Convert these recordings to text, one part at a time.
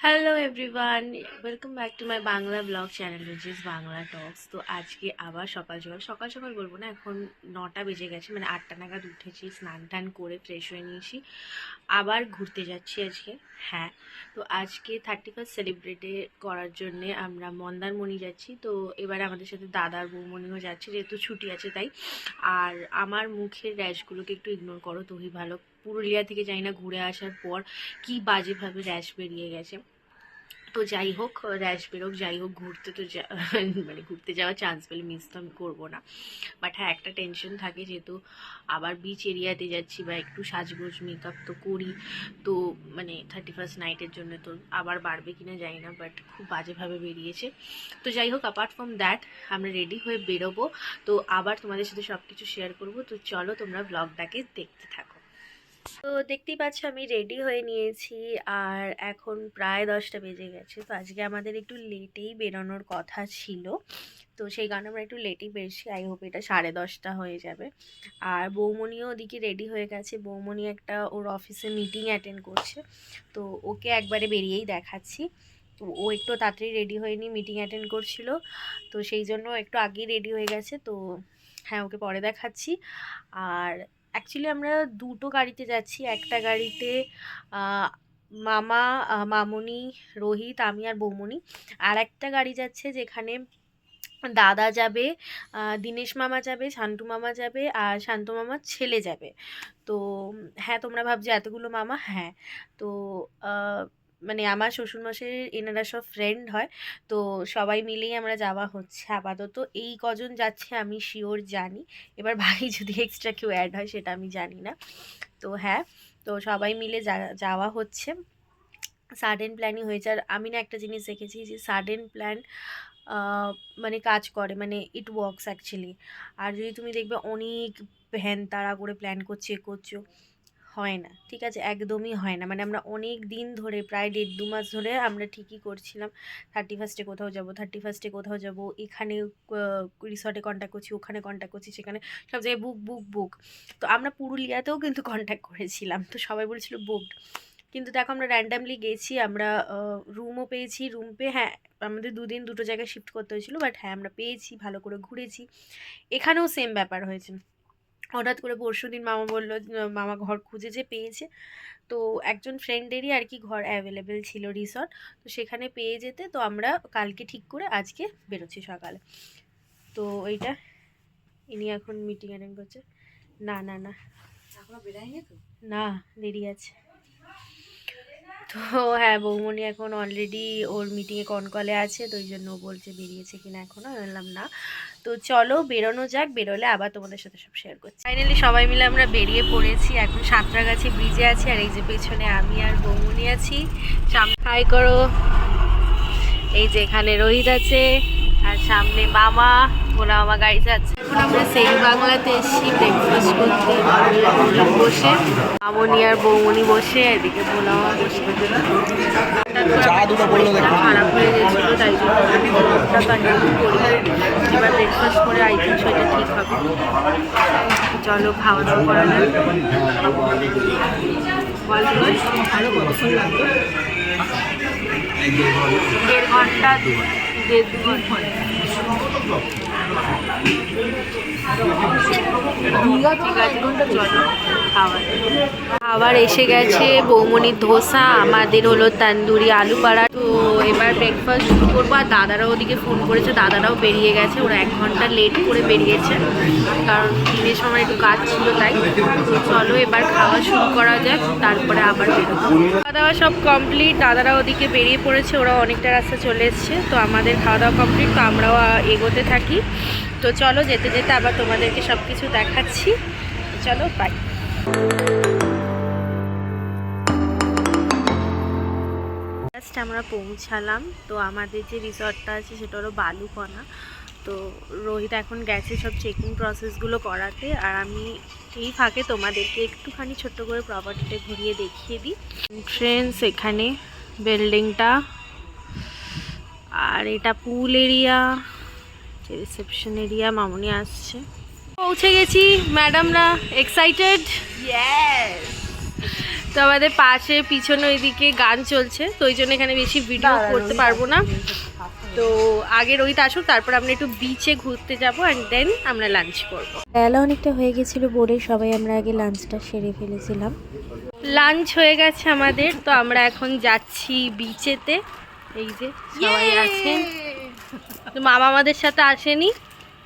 Hello everyone, welcome back to my Bangla blog channel which is Bangla Talks. তো আজকে আবার সকাল সকাল সকাল সকাল বলবো না, এখন 9টা বেজে গেছে, মানে 8টা নাগাদ উঠেছি, স্নান টান করে ফ্রেশ হয়ে নিয়েছি, আবার ঘুরতে যাচ্ছি আজকে। হ্যাঁ, তো আজকে 31st সেলিব্রেট করার জন্যে আমরা মন্দারমণি যাচ্ছি। তো এবারে আমাদের সাথে দাদার বৌমণিও যাচ্ছে, যেহেতু ছুটি আছে তাই। আর আমার মুখের র্যাশগুলোকে একটু ইগনোর করো, তোহি ভালো। পুরুলিয়া থেকে যাই না, ঘুরে আসার পর কি বাজেভাবে র্যাশ বেরিয়ে গেছে। তো যাই হোক, র্যাশ বেরোক, যাই হোক, ঘুরতে তো মানে ঘুরতে যাওয়ার চান্স পেলে মিস তো আমি করবো না। বাট হ্যাঁ, একটা টেনশন থাকে, যেহেতু আবার বিচ এরিয়াতে যাচ্ছি বা একটু সাজগোজ মেকআপ তো করি, তো মানে 31st নাইটের জন্য তো আবার বাড়বে কিনা জানি না, বাট খুব বাজেভাবে বেরিয়েছে। তো যাই হোক, অ্যাপার্ট ফ্রম দ্যাট আমরা রেডি হয়ে বেরোবো, তো আবার তোমাদের সাথে সব কিছু শেয়ার করবো। তো চলো তোমরা ব্লগটাকে দেখতে থাকো। তো দেখতেই পাচ্ছ আমি রেডি হয়ে নিয়েছি, আর এখন প্রায় 10টা বেজে গেছে। তো আজকে আমাদের একটু লেটেই বেরোনোর কথা ছিল, তো সেই কারণে আমরা একটু লেটেই বেরোছি। আই হোপ এটা 10:30 হয়ে যাবে। আর বৌমনিও ওদিকে রেডি হয়ে গেছে, বৌমনি একটা ওর অফিসে মিটিং অ্যাটেন্ড করছে, তো ওকে একবারে বেরিয়েই দেখাচ্ছি। তো ও একটু তাড়াতাড়ি রেডি হয়নি, মিটিং অ্যাটেন্ড করছিল, তো সেই জন্য একটু আগেই রেডি হয়ে গেছে। তো হ্যাঁ, ওকে পরে দেখাচ্ছি। আর অ্যাকচুয়ালি আমরা দুটো গাড়িতে যাচ্ছি, একটা গাড়িতে মামা, মামুনি, রোহিত, আমি আর বৌমনি। আর একটা গাড়ি যাচ্ছে যেখানে দাদা যাবে, দীনেশ মামা যাবে, শান্তু মামা যাবে, আর শান্ত মামার ছেলে যাবে। তো হ্যাঁ, তোমরা ভাবছো এতগুলো মামা? হ্যাঁ, তো মানে আমার শ্বশুরমশাইয়ের এনারা সব ফ্রেন্ড হয়, তো সবাই মিলেই আমরা যাওয়া হচ্ছে। আপাতত এই কজন যাচ্ছে আমি শিওর জানি, এবার ভাই যদি এক্সট্রা কেউ অ্যাড হয় সেটা আমি জানি না। তো হ্যাঁ, তো সবাই মিলে যাওয়া হচ্ছে। সাডেন প্ল্যানই হয়েছে। আর আমি না একটা জিনিস দেখেছি, যে সাডেন প্ল্যান মানে কাজ করে, মানে ইট ওয়ার্কস অ্যাকচুয়ালি। আর যদি তুমি দেখবে অনেক ভ্যান তাড়া করে প্ল্যান করছে, করছো, হয় না, ঠিক আছে, একদমই হয় না। মানে আমরা অনেক দিন ধরে, প্রায় 1.5-2 মাস ধরে আমরা ঠিকই করছিলাম 31স্টে কোথাও যাব, 31স্টে কোথাও যাব, এখানে রিসর্টে কন্ট্যাক্ট করছি, ওখানে কন্ট্যাক্ট করছি, সেখানে সব জায়গায় বুক বুক বুক। তো আমরা পুরুলিয়াতেও কিন্তু কন্ট্যাক্ট করেছিলাম, তো সবাই বলছিল বুকড। কিন্তু দেখো আমরা র্যান্ডামলি গেছি, আমরা রুমও পেয়েছি, রুম পেয়ে হ্যাঁ আমাদের 2 দিন 2টো জায়গায় শিফট করতে হয়েছিল, বাট হ্যাঁ আমরা পেয়েছি, ভালো করে ঘুরেছি। এখানেও সেম ব্যাপার হয়েছে। হঠাৎ করে পরশুদিন মামা বললো, মামা ঘর খুঁজে যে পেয়েছে, তো একজন ফ্রেন্ডেরই আর কি ঘর অ্যাভেলেবেল ছিল, রিসর্ট, তো সেখানে পেয়ে যেতে তো আমরা কালকে ঠিক করে আজকে বেরোচ্ছি সকালে। তো এইটা ইনি এখন মিটিং অ্যাটেন্ড করছে। না না না, না, দেরি আছে। তো হ্যাঁ, বৌমনি এখন অলরেডি ওর মিটিংয়ে কলে আছে, তো ওই জন্য ও বলছে বেরিয়েছে কিনা এখনও, বললাম না। তো চলো বেরোনো যাক, বেরোলে আবার তোমাদের সাথে সব শেয়ার করছি। ফাইনালি সবাই মিলে আমরা বেরিয়ে পড়েছি, এখন সাঁতরাগাছি ব্রিজে আছি, আর এই যে পেছনে আমি আর বৌমনি আছি। সামনে হাই করো, এই যে এখানে রোহিত আছে, আর সামনে মামা, ওরা আমার গাড়ি যাচ্ছে। এখন আমরা সেই বাংলাতে এসেছি ব্রেকফাস্ট করতে, বসে মামনি আর বৌমনি বসে, এদিকে ভোলা বসে। খারাপ হয়ে গেছিলো, তাই জন্য কন্টিনিউ করি। এবার ব্রেকফাস্ট করে আই থিঙ্ক সেটা ঠিক হবে। চলো খাওয়া দাওয়া করা যায়। আরও কতক্ষণ লাগবে? 1.5 ঘন্টা, 1.5-2 ঘন্টা। খাবার এসে গেছে, বৌমনির ধোসা, আমাদের হলো তন্দুরি আলু পাড়া। তো এবার ব্রেকফাস্ট শুরু করবো। আর দাদারাও ওদিকে ফোন করেছে, দাদারাও বেরিয়ে গেছে, ওরা 1 ঘন্টা লেট করে বেরিয়েছে, কারণ দিনের সময় একটু কাজ ছিল তাই। তো চলো এবার খাওয়া শুরু করা যাক, তারপরে আবার বেরোবো। খাওয়া দাওয়া সব কমপ্লিট, দাদারা ওদিকে বেরিয়ে পড়েছে, ওরা অনেকটা রাস্তা চলে এসছে। তো আমাদের খাওয়া দাওয়া কমপ্লিট, তো আমরাও এগোতে থাকি। তো চলো যেতে যেতে আবার তোমাদেরকে সব কিছু দেখাচ্ছি। চলো বাই। জাস্ট আমরা পৌঁছালাম। তো আমাদের যে রিসর্টটা আছে সেটা হলো বালুকণা। তো রোহিত এখন গেছে সব চেকিং প্রসেসগুলো করাতে, আর আমি এই ফাঁকে তোমাদেরকে একটুখানি ছোট্ট করে প্রপার্টিটা ঘুরিয়ে দেখিয়ে দিই। এন্ট্রেন্স এখানে, বিল্ডিংটা, আর এটা পুল এরিয়া, রিসেপশন এরিয়া। মামুনি আসছে, পৌঁছে গেছি, ম্যাডামরা এক্সাইটেড। Yes. তো আমাদের পাশে পিছনে ওইদিকে গান চলছে, তো ওই জন্য এখানে বেশি ভিডিও করতে পারবো না। তো আগের ওইটা আসুক, তারপর আমরা একটু বিচে ঘুরতে যাবো অ্যান্ড দেন আমরা লাঞ্চ করবো। বেলা অনেকটা হয়ে গেছিলো বোর্ডে, সবাই আমরা আগে লাঞ্চটা সেরে ফেলেছিলাম। লাঞ্চ হয়ে গেছে আমাদের, তো আমরা এখন যাচ্ছি বিচেতে। এই যে সবাই আছেন, তো মামা আমাদের সাথে আসেনি,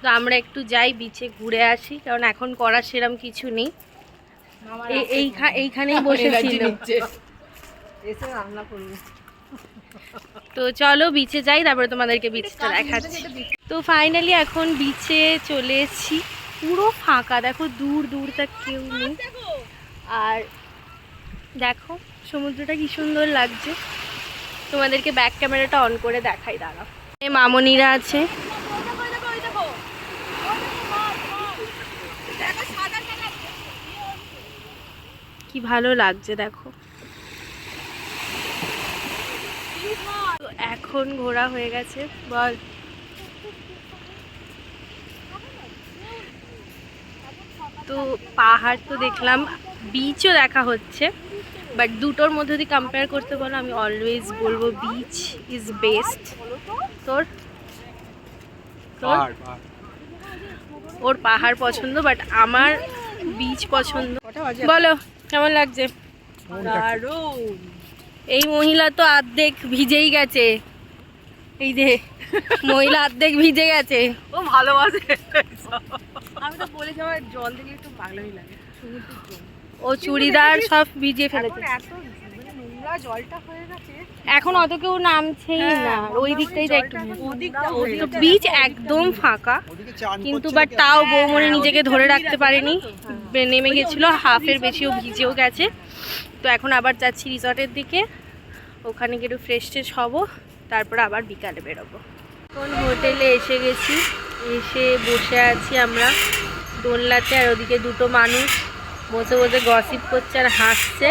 তো আমরা একটু যাই বিচে ঘুরে আসি, কারণ এখন করার সেরম কিছু নেই। এইখানেই বসেছিল, তো চলো বিচে যাই, তারপরে তোমাদেরকে বিচটা দেখাচ্ছি। তো ফাইনালি এখন বিচে চলে এসেছি, পুরো ফাঁকা, দেখো দূর দূর তক কেউ নেই। আর দেখো সমুদ্রটা কি সুন্দর লাগছে, তোমাদেরকে ব্যাক ক্যামেরাটা অন করে দেখাই, দাঁড়াও। মামনিরা আছে, কি ভালো লাগছে দেখো। তো এখন ঘোরা হয়ে গেছে, বল। তো পাহাড় তো দেখলাম, বিচও দেখা হচ্ছে, বাট দুটোর মধ্যে যদি কম্পেয়ার করতে বলো, আমি অলওয়েজ বলবো বিচ ইজ বেস্ট। তোর ওর পাহাড় পছন্দ, বাট আমার বিচ পছন্দ। বলো কেমন লাগছে? এই মহিলা তো অর্ধেক ভিজেই গেছে, এই যে মহিলা অর্ধেক ভিজে গেছে। ও ভালোবাসে, আমি তো বলেছি আমার জল দেখলে একটু পাগলামি লাগে, সমুদ্রের জল। ও চুড়িদার সব ভিজিয়ে ফেলেছে, এত মানে নোংরা জলটা হয়ে গেছে, এখন অত কেউ নামছেই না। ওই দিকটাই যা একটু ওদিকটা বিচ একদম ফাঁকা, কিন্তু বাট তাও বৌমনি নিজেকে ধরে রাখতে পারেনি, নেমে গেছিল, হাফের বেশিও ভিজেও গেছে। তো এখন আবার যাচ্ছি রিসর্টের দিকে, ওখানে গিয়ে একটু ফ্রেশ ট্রেশ হবো, তারপর আবার বিকালে বেরোবো। এখন হোটেলে এসে গেছি, এসে বসে আছি আমরা দোলনাতে, আর ওদিকে দুটো মানুষ বসে বসে গসিপ করছে আর হাসছে।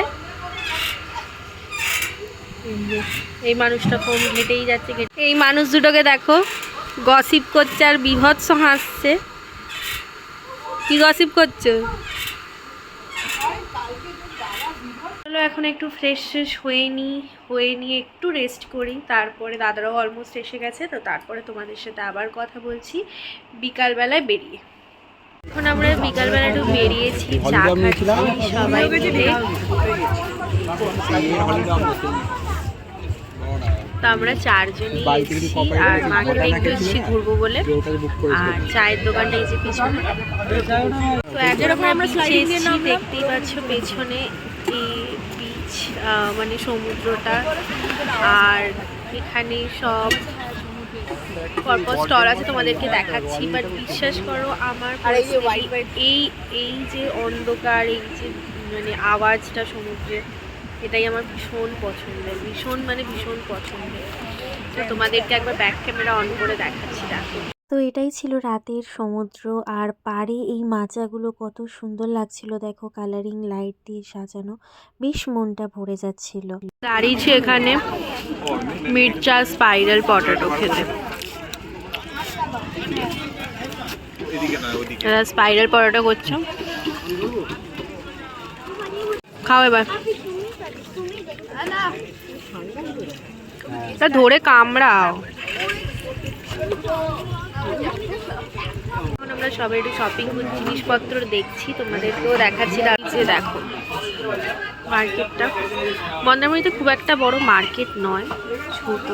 এই মানুষটা ফোন ঘেটেই যাচ্ছে, এই মানুষ দুটোকে দেখো গসিপ করছে আর বীভৎস হাসছে। কি গসিপ করছো? চলো এখন একটু ফ্রেশ ফ্রেশ হয়ে নিয়ে একটু রেস্ট করি, তারপরে দাদারাও অলমোস্ট এসে গেছে, তো তারপরে তোমাদের সাথে আবার কথা বলছি বিকালবেলায় বেরিয়ে। এখন আমরা বিকালবেলা একটু বেরিয়েছি, চা খাচ্ছি সবাই মিলে। তো আমরা চারজনই এসেছি, আর মাকে একটু এসেছি ঘুরবো বলে, আর চায়ের দোকানটা এই যে পিছনে। তো এখন আমরা এসেছি, দেখতেই পাচ্ছ পেছনে এই বিচ, মানে সমুদ্রটা, আর এখানে সব পরপর স্টল আছে, তোমাদেরকে দেখাচ্ছি। বাট বিশ্বাস করো আমার এই এই যে অন্ধকার, এই যে মানে আওয়াজটা সমুদ্রের, এটাই আমার ভীষণ পছন্দের, ভীষণ মানে ভীষণ পছন্দের। তো তোমাদেরকে একবার ব্যাক ক্যামেরা অন করে দেখাচ্ছি, দেখো। তো এটাই ছিল রাতের সমুদ্র, আর পাড়ে এই মাচাগুলো কত সুন্দর লাগছিল, দেখো কালারিং লাইট দিয়ে সাজানো, বেশ মনটা ভরে যাচ্ছিল। দাঁড়িয়েছি এখানে মির্চা স্পাইরাল পটেটো খেতে, স্পাইরাল পটেটো করছো, খাও এবার। ধরে কামড়াও। এখন আমরা সবাই একটু শপিং জিনিসপত্র দেখছি, তোমাদেরকেও দেখাচ্ছি। যে দেখো মার্কেটটা, মন্দারমণিতে খুব একটা বড় মার্কেট নয়, ছোট।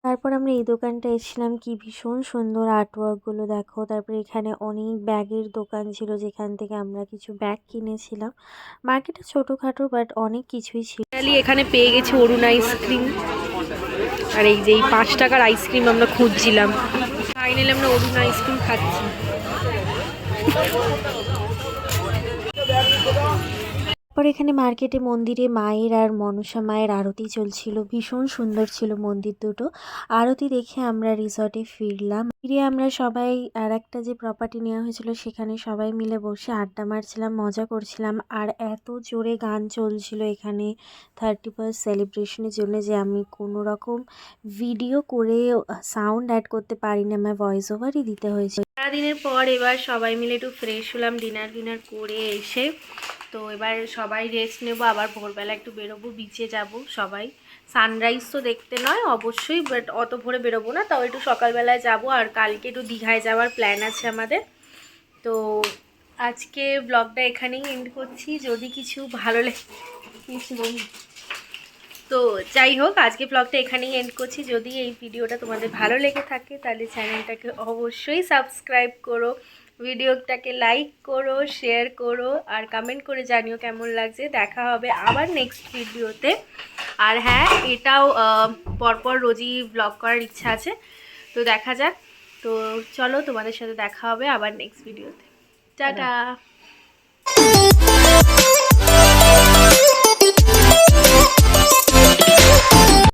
তারপর আমরা এই দোকানটা এসেছিলাম, কি ভীষণ সুন্দর আর্টওয়ার্কগুলো দেখো। তারপরে এখানে অনেক ব্যাগের দোকান ছিল, যেখান থেকে আমরা কিছু ব্যাগ কিনেছিলাম। মার্কেটটা ছোটোখাটো, বাট অনেক কিছুই ছিল। এখানে পেয়ে গেছি অরুণ আইসক্রিম, আর এই যে এই 5 টাকার আইসক্রিম আমরা খুঁজছিলাম, ফাইনালি আমরা অরুণ আইসক্রিম খাচ্ছি। তারপর এখানে মার্কেটে মন্দিরে মায়ের আর মনসা মায়ের আরতি চলছিল, ভীষণ সুন্দর ছিল মন্দির দুটো। আরতি দেখে আমরা রিসর্টে ফিরলাম। ফিরে আমরা সবাই আর একটা যে প্রপার্টি নেওয়া হয়েছিল, সেখানে সবাই মিলে বসে আড্ডা মারছিলাম, মজা করছিলাম। আর এত জোরে গান চলছিল এখানে 31st সেলিব্রেশনের জন্য, যে আমি কোনো রকম ভিডিও করে সাউন্ড অ্যাড করতে পারি না, আমার ভয়েস ওভারই দিতে হয়েছে। সারাদিনের পর এবার সবাই মিলে একটু ফ্রেশ হলাম ডিনার করে এসে। তো এবার সবাই রেস্ট নেব, আবার ভোরবেলা একটু বেরোবো, বিচে যাব সবাই। সানরাইজ তো দেখতে নয় অবশ্যই, বাট অত ভোরে বেরোবো না, তাও একটু সকালবেলায় যাব। আর কালকে একটু দীঘায় যাওয়ার প্ল্যান আছে আমাদের। তো আজকে ব্লগটা এখানেই এন্ড করছি। যদি কিছু ভালো লাগে, তো যাই হোক আজকে ব্লগটা এখানেই এন্ড করছি। যদি এই ভিডিওটা তোমাদের ভালো লেগে থাকে তাহলে চ্যানেলটাকে অবশ্যই সাবস্ক্রাইব করো, ভিডিওটাকে লাইক করো, শেয়ার করো, আর কমেন্ট করে জানিও কেমন লাগছে। দেখা হবে আবার নেক্সট ভিডিওতে। আর হ্যাঁ, এটাও পরপর রোজই ব্লগ করার ইচ্ছা আছে, তো দেখা যাক। তো চলো, তোমাদের সাথে দেখা হবে আবার নেক্সট ভিডিওতে। টাটা।